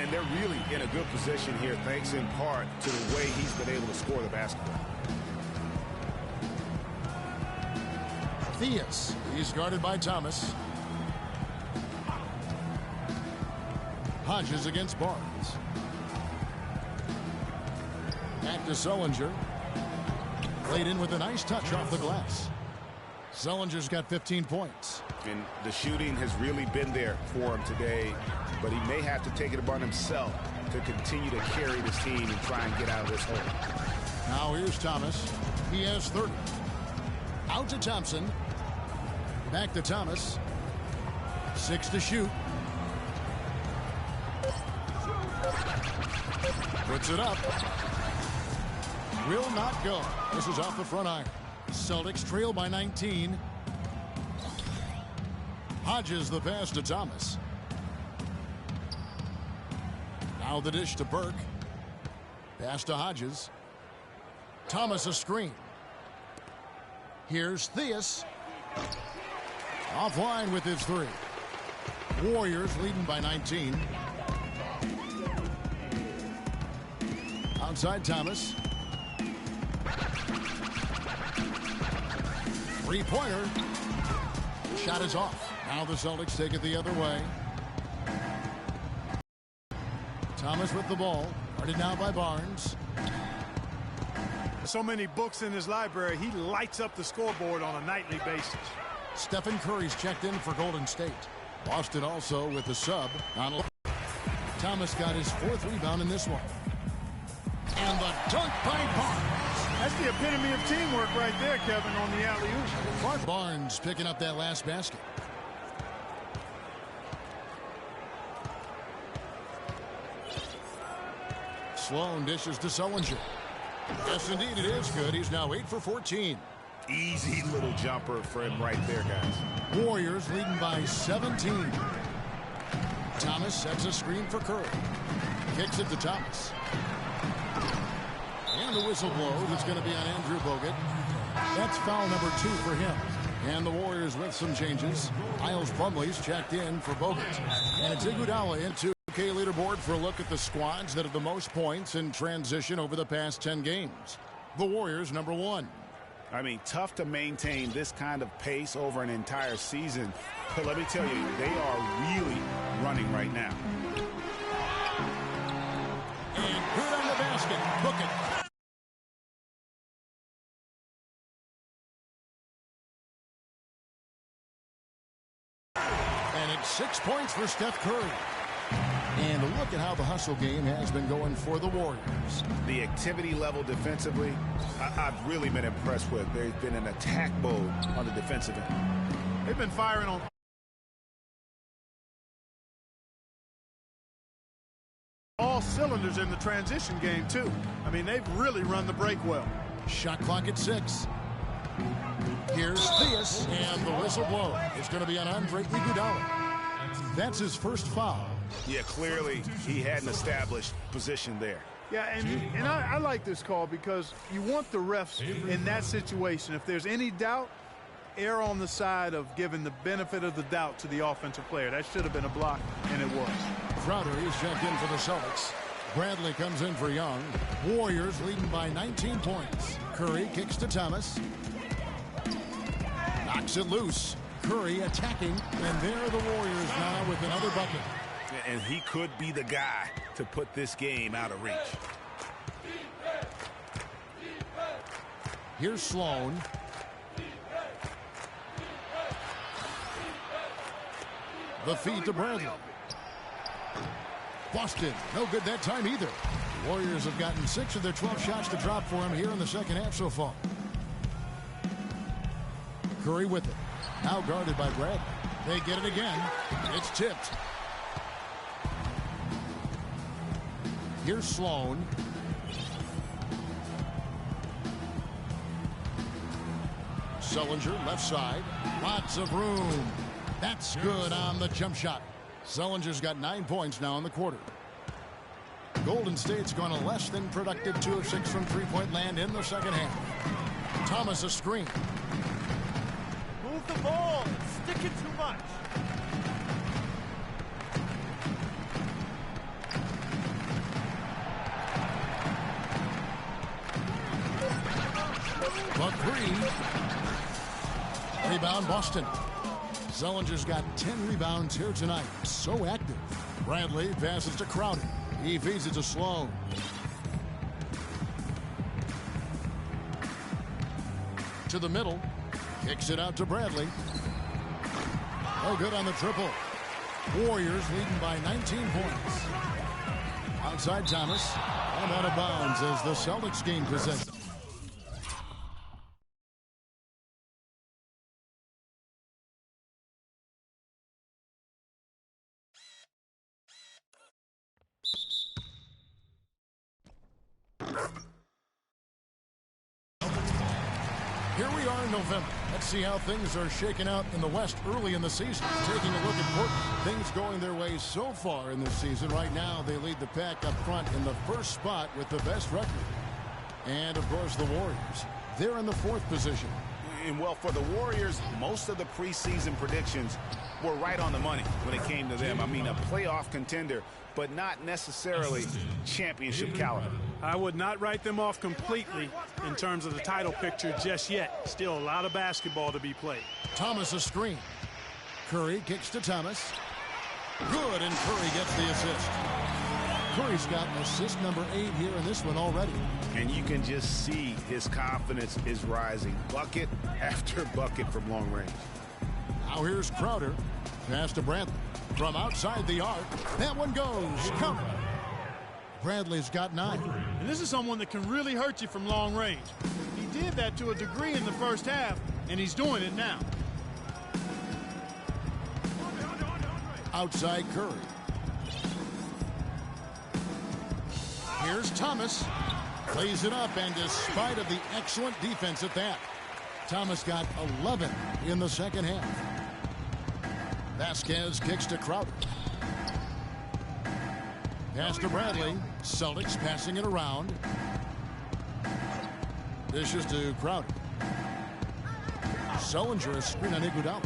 And they're really in a good position here, thanks in part to the way he's been able to score the basketball. Theus, he's guarded by Thomas. Hodges against Barnes. Back to Sullinger. Played in with a nice touch off the glass. Sullinger's got 15 points. And the shooting has really been there for him today, but he may have to take it upon himself to continue to carry this team and try and get out of this hole. Now here's Thomas. He has 30. Out to Thompson. Back to Thomas. 6 to shoot. Puts it up. Will not go. This is off the front iron. Celtics trail by 19. Hodges the pass to Thomas. Now the dish to Burke. Pass to Hodges. Thomas a screen. Here's Theus. Offline with his three. Warriors leading by 19. Outside Thomas. Three-pointer. Shot is off. Now the Celtics take it the other way. Thomas with the ball. Guarded now by Barnes. So many books in his library, he lights up the scoreboard on a nightly basis. Stephen Curry's checked in for Golden State. Boston also with the sub. Thomas got his fourth rebound in this one. And the dunk by Barnes. That's the epitome of teamwork right there, Kevin, on the alley-oop. Barnes picking up that last basket. Sloan dishes to Sullinger. Yes, indeed, it is good. He's now 8 for 14. Easy little jumper for him right there, guys. Warriors leading by 17. Thomas sets a screen for Curry. Kicks it to Thomas. And the whistle blows. It's going to be on Andrew Bogut. That's foul number 2 for him. And the Warriors with some changes. Miles Plumlee's checked in for Bogut. And it's Iguodala into the leaderboard for a look at the squads that have the most points in transition over the past 10 games. The Warriors, number 1. I mean, tough to maintain this kind of pace over an entire season. But let me tell you, they are really running right now. And good on the basket. Book it. And it's 6 points for Steph Curry. And look at how the hustle game has been going for the Warriors. The activity level defensively, I've really been impressed with. There's been an attack mode on the defensive end. They've been firing on all cylinders in the transition game, too. I mean, they've really run the break well. Shot clock at 6. Here's Theus, and the whistle blows. It's going to be on Andre Iguodala. That's his first foul. Yeah, clearly he had an established position there. Yeah, and I like this call because you want the refs in that situation. If there's any doubt, err on the side of giving the benefit of the doubt to the offensive player. That should have been a block, and it was. Crowder is checked in for the Celtics. Bradley comes in for Young. Warriors leading by 19 points. Curry kicks to Thomas. Knocks it loose. Curry attacking, and there are the Warriors now with another bucket. And he could be the guy to put this game out of reach. Here's Sloan. The feed to Bradley. Boston, no good that time either. The Warriors have gotten 6 of their 12 shots to drop for him here in the second half so far. Curry with it. Now guarded by Bradley. They get it again. It's tipped. Here's Sloan. Sullinger left side. Lots of room. That's good on the jump shot. Sullinger's got 9 points now in the quarter. Golden State's gone a less than productive 2 of 6 from three-point land in the second half. Thomas a screen. Move the ball. Stick it too much. But 3. Rebound Boston. Sullinger's got 10 rebounds here tonight. So active. Bradley passes to Crowder. He feeds it to Sloan. To the middle. Kicks it out to Bradley. Oh, good on the triple. Warriors leading by 19 points. Outside Thomas. And out of bounds as the Celtics gain possession. Here we are in November. Let's see how things are shaking out in the West early in the season. Taking a look at Portland. Things going their way so far in this season. Right now, they lead the pack up front in the first spot with the best record. And, of course, the Warriors. They're in the 4th position. And well, for the Warriors, most of the preseason predictions were right on the money when it came to them. I mean, a playoff contender, but not necessarily championship caliber. I would not write them off completely in terms of the title picture just yet. Still a lot of basketball to be played. Thomas a screen. Curry kicks to Thomas. Good, and Curry gets the assist. Curry's got assist number 8 here in this one already. And you can just see his confidence is rising. Bucket after bucket from long range. Now here's Crowder. Pass to Bradley. From outside the arc. That one goes. Count. Bradley's got 9. And this is someone that can really hurt you from long range. He did that to a degree in the first half, and he's doing it now. Outside Curry. Here's Thomas. Plays it up, and despite of the excellent defense at that, Thomas got 11 in the second half. Vasquez kicks to Crowder. Pass to Bradley. Celtics passing it around. Dishes to Crowder. Sullinger, a screen on Iguodala.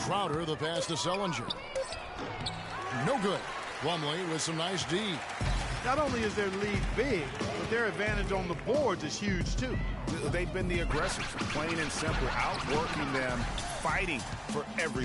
Crowder, the pass to Sullinger. No good. Plumlee with some nice D. Not only is their lead big, but their advantage on the boards is huge too. They've been the aggressors, plain and simple, outworking them, fighting for every.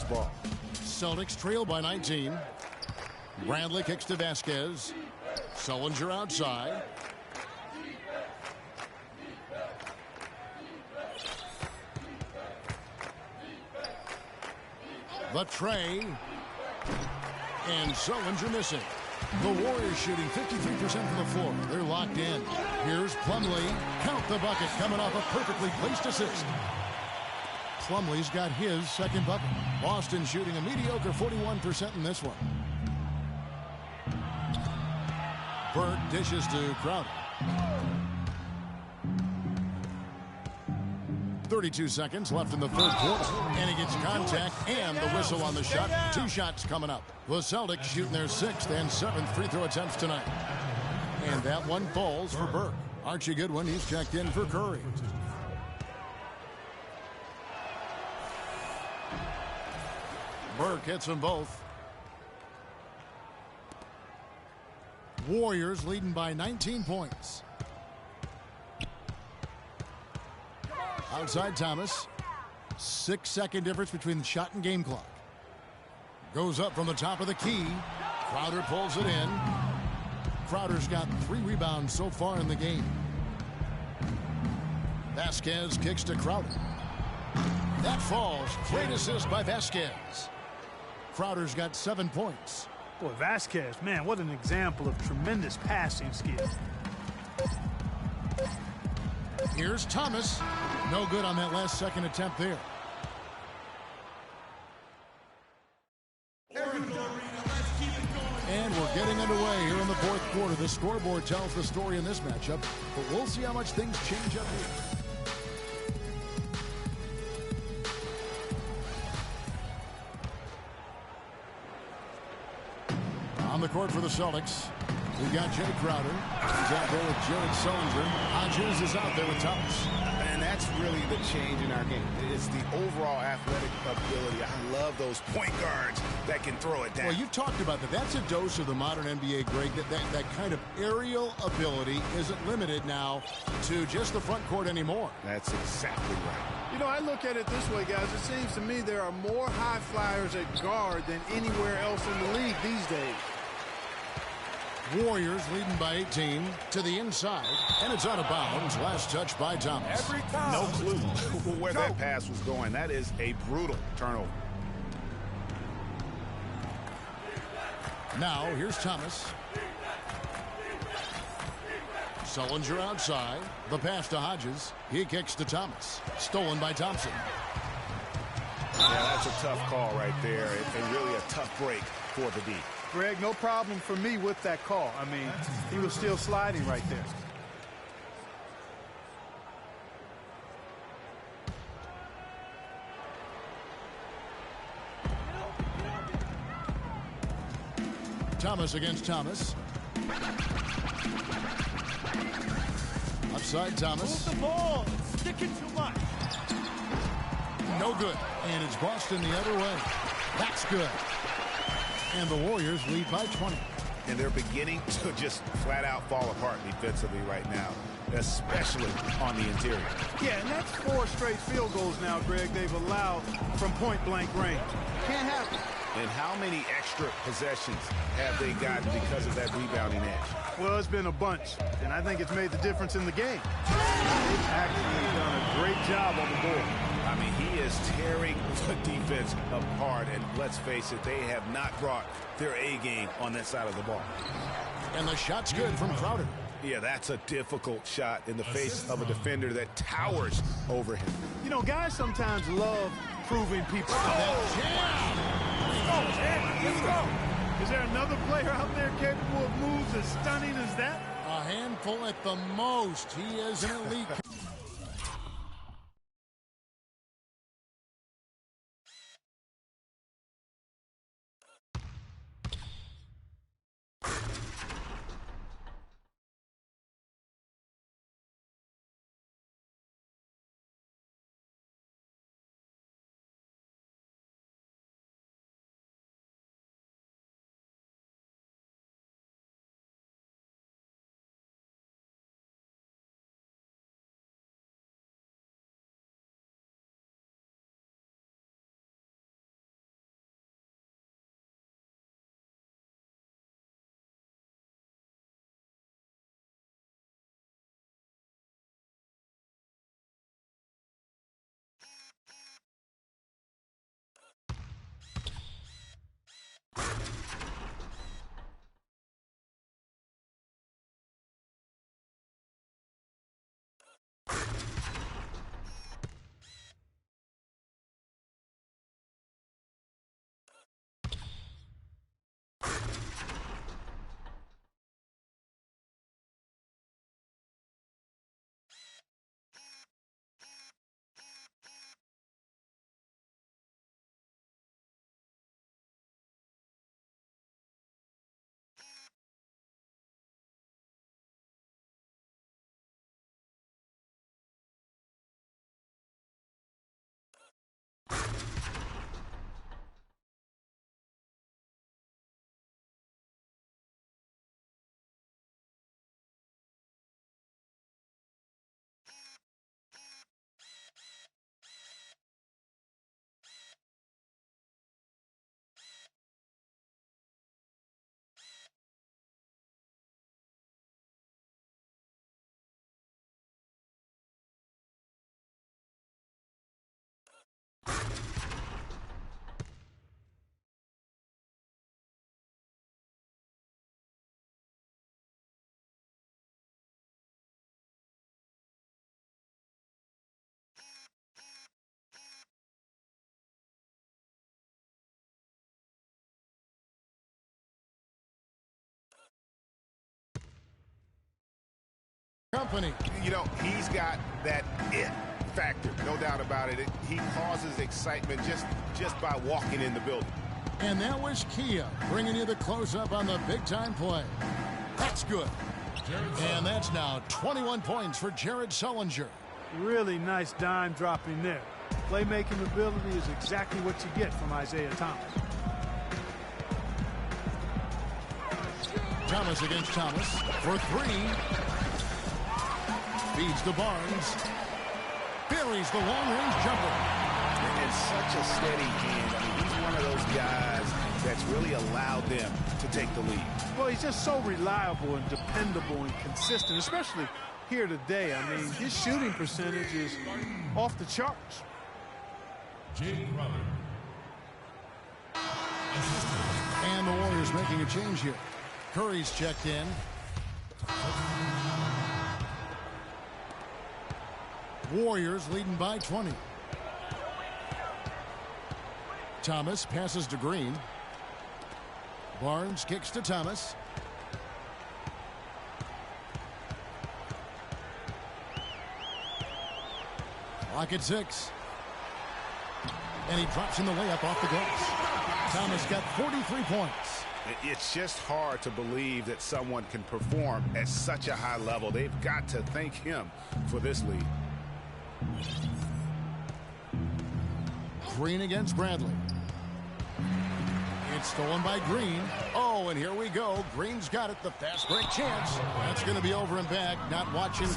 Ball. Celtics trail by 19. Bradley kicks to Vasquez. Sullinger outside. The tray. And Sullinger missing. The Warriors shooting 53% from the floor. They're locked in. Here's Plumlee. Count the bucket coming off a perfectly placed assist. Plumlee's got his second bucket. Boston shooting a mediocre 41% in this one. Burke dishes to Crowder. 32 seconds left in the third quarter. And he gets contact and the whistle on the shot. 2 shots coming up. The Celtics shooting their 6th and 7th free throw attempts tonight. And that one falls for Burke. Archie Goodwin, he's checked in for Curry. Burke hits them both. Warriors leading by 19 points. Outside Thomas. 6-second difference between the shot and game clock. Goes up from the top of the key. Crowder pulls it in. Crowder's got 3 rebounds so far in the game. Vasquez kicks to Crowder. That falls. Great assist by Vasquez. Crowder's got 7 points. Boy, Vasquez, man, what an example of tremendous passing skill. Here's Thomas. No good on that last second attempt there. And we're getting underway here in the fourth quarter. The scoreboard tells the story in this matchup, but we'll see how much things change up here. On the court for the Celtics, we've got Jay Crowder. He's out there with Jared Sullinger. Hodges is out there with Thomas. And that's really the change in our game. It's the overall athletic ability. I love those point guards that can throw it down. Well, you talked about that. That's a dose of the modern NBA, Greg. That kind of aerial ability isn't limited now to just the front court anymore. That's exactly right. You know, I look at it this way, guys. It seems to me there are more high flyers at guard than anywhere else in the league these days. Warriors leading by 18 to the inside, and it's out of bounds. Last touch by Thomas. No clue where that pass was going. That is a brutal turnover. Now here's Thomas. Sullinger outside. The pass to Hodges. He kicks to Thomas. Stolen by Thompson. Yeah, that's a tough call right there, and really a tough break for the D. Greg, no problem for me with that call. I mean, he was still sliding right there. Thomas against Thomas. Offside Thomas. Move the ball. It's sticking too much. No good. And it's Boston the other way. That's good. And the Warriors lead by 20. And they're beginning to just flat out fall apart defensively right now, especially on the interior. Yeah, and that's 4 straight field goals now, Greg, they've allowed from point-blank range. Can't happen. And how many extra possessions have they gotten because of that rebounding edge? Well, it's been a bunch, and I think it's made the difference in the game. They've actually done a great job on the board. I mean, he is tearing the defense apart, and let's face it, they have not brought their A game on that side of the ball. And the shot's good from Crowder. Yeah, that's a difficult shot in the face of a defender that towers over him. You know, guys sometimes love proving people. Let's go. Is there another player out there capable of moves as stunning as that? A handful at the most. He is an elite. Company. You know, he's got that it factor, no doubt about it. He causes excitement just by walking in the building. And that was Kia bringing you the close-up on the big-time play. That's good. And that's now 21 points for Jared Sullinger. Really nice dime dropping there. Playmaking ability is exactly what you get from Isaiah Thomas. Thomas against Thomas for 3. Feeds to Barnes. Buries the long-range jumper. And such a steady hand. I mean, he's one of those guys that's really allowed them to take the lead. Well, he's just so reliable and dependable and consistent, especially here today. I mean, his shooting percentage is off the charts. Jake Crowder. And the Warriors making a change here. Curry's checked in. Warriors leading by 20. Thomas passes to Green. Barnes kicks to Thomas. Clock at 6. And he drops in the layup off the glass. Thomas got 43 points. It's just hard to believe that someone can perform at such a high level. They've got to thank him for this lead. Green against Bradley. It's stolen by Green. Oh, and here we go. Green's got it. The fast break chance. That's going to be over and back. Not watching.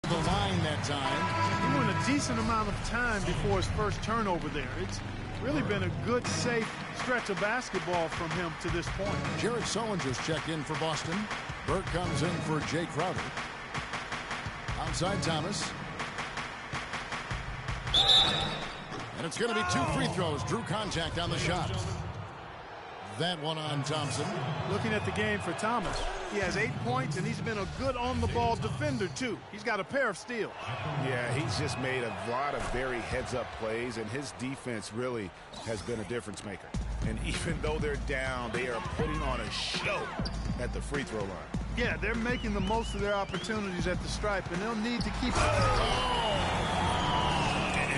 The line that time. He went a decent amount of time before his first turnover there. It's really been a good, safe stretch of basketball from him to this point. Jared Sullinger's checked in for Boston. Burke comes in for Jay Crowder. Outside Thomas. And it's going to be 2 free throws. Drew contact on the shot. That one on Thompson. Looking at the game for Thomas, he has 8 points, and he's been a good on-the-ball defender, too. He's got a pair of steals. Yeah, he's just made a lot of very heads-up plays, and his defense really has been a difference maker. And even though they're down, they are putting on a show at the free throw line. Yeah, they're making the most of their opportunities at the stripe, and they'll need to keep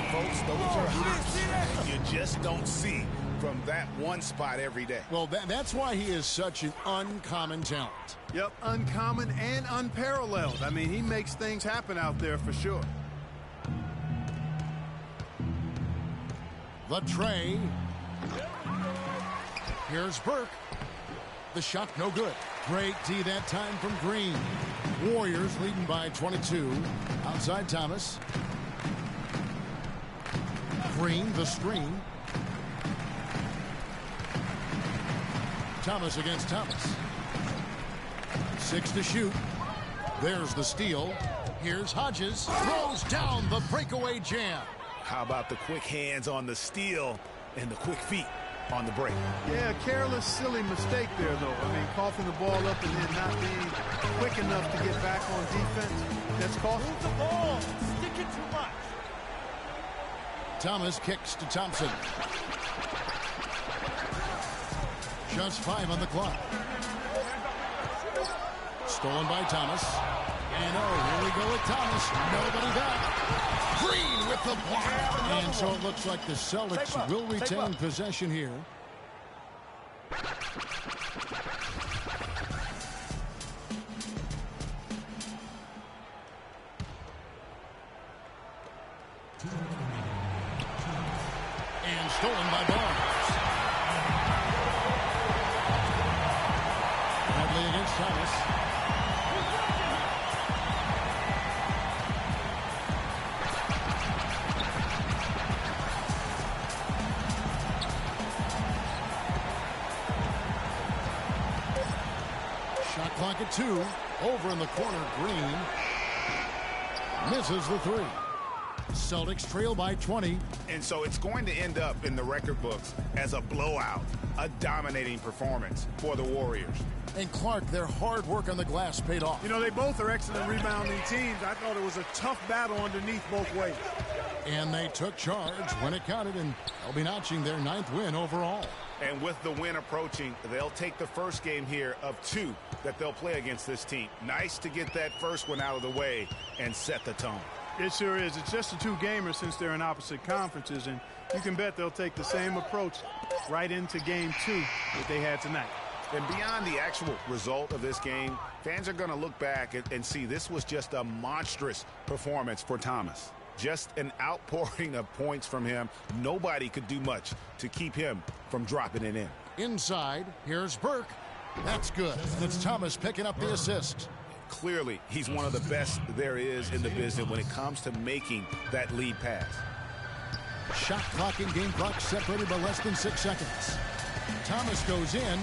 And folks, those are hops you just don't see from that one spot every day. Well, that's why he is such an uncommon talent. Yep, uncommon and unparalleled. I mean, he makes things happen out there for sure. The tray. Here's Burke. The shot no good. Great D that time from Green. Warriors leading by 22. Outside Thomas. Green, the screen. Thomas against Thomas. 6 to shoot. There's the steal. Here's Hodges. Throws down the breakaway jam. How about the quick hands on the steal and the quick feet on the break? Yeah, careless, silly mistake there, though. I mean, coughing the ball up and then not being quick enough to get back on defense. That's costing the ball. Stick it too much. Thomas kicks to Thompson. Just 5 on the clock. Stolen by Thomas. And here we go with Thomas. Nobody back. Green with the block. And so it looks like the Celtics will retain possession here. And stolen by Barnes. Bradley against Thomas. Shot clock at 2. Over in the corner, Green misses the 3. Celtics trail by 20. And so it's going to end up in the record books as a blowout, a dominating performance for the Warriors. And Clark, their hard work on the glass paid off. You know, they both are excellent rebounding teams. I thought it was a tough battle underneath both ways. And they took charge when it counted, and they'll be notching their 9th win overall. And with the win approaching, they'll take the first game here of 2 that they'll play against this team. Nice to get that first one out of the way and set the tone. It sure is. It's just a 2-gamer since they're in opposite conferences, and you can bet they'll take the same approach right into game 2 that they had tonight. And beyond the actual result of this game, fans are going to look back and see this was just a monstrous performance for Thomas. Just an outpouring of points from him. Nobody could do much to keep him from dropping it in. Inside, here's Burke. That's good. And it's Thomas picking up the assist. Clearly, he's one of the best there is in the business when it comes to making that lead pass. Shot clock and game clock separated by less than 6 seconds. Thomas goes in.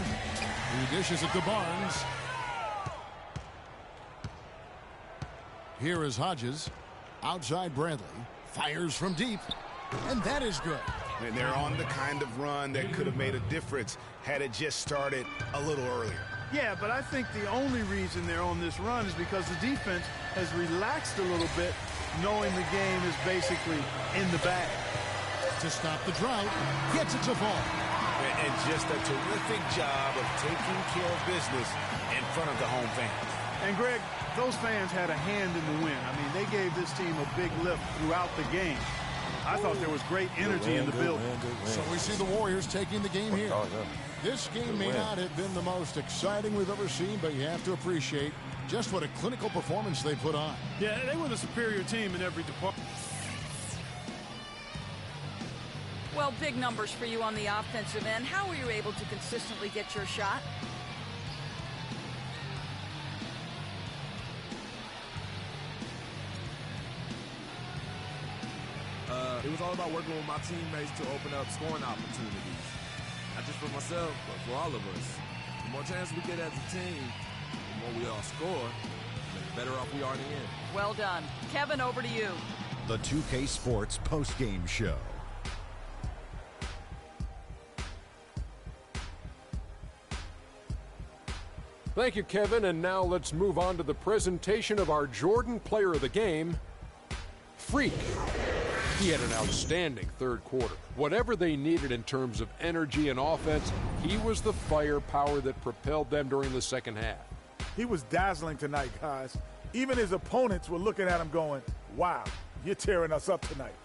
He dishes it to Barnes. Here is Hodges. Outside Bradley. Fires from deep. And that is good. And they're on the kind of run that could have made a difference had it just started a little earlier. Yeah, but I think the only reason they're on this run is because the defense has relaxed a little bit, knowing the game is basically in the bag. To stop the drought, gets it to fall. And just a terrific job of taking care of business in front of the home fans. And, Greg, those fans had a hand in the win. I mean, they gave this team a big lift throughout the game. I thought there was great energy in the building. So we see the Warriors taking the game here. This game may not have been the most exciting we've ever seen, but you have to appreciate just what a clinical performance they put on. Yeah, they were the superior team in every department. Well, big numbers for you on the offensive end. How were you able to consistently get your shot? It was all about working with my teammates to open up scoring opportunities. Not just for myself, but for all of us. The more chances we get as a team, the more we all score, the better off we are in the end. Well done. Kevin, over to you. The 2K Sports postgame show. Thank you, Kevin. And now let's move on to the presentation of our Jordan Player of the Game, Freak. He had an outstanding third quarter. Whatever they needed in terms of energy and offense, he was the firepower that propelled them during the second half. He was dazzling tonight, guys. Even his opponents were looking at him going, wow, you're tearing us up tonight.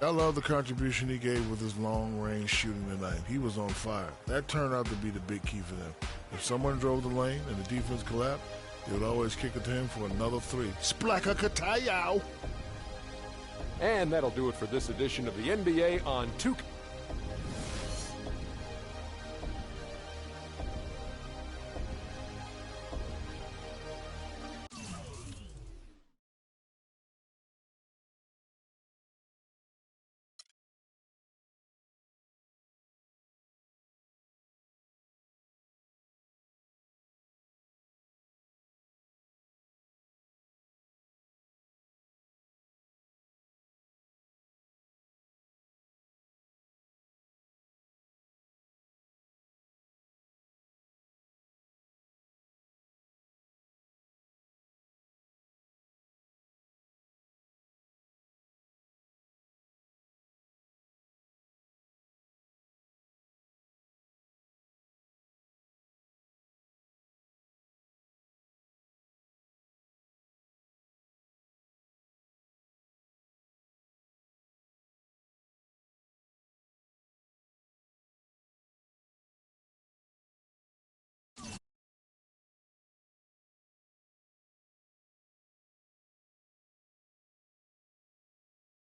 I love the contribution he gave with his long-range shooting tonight. He was on fire. That turned out to be the big key for them. If someone drove the lane and the defense collapsed, they would always kick it to him for another 3. Splaka Katayow! And that'll do it for this edition of the NBA on 2K.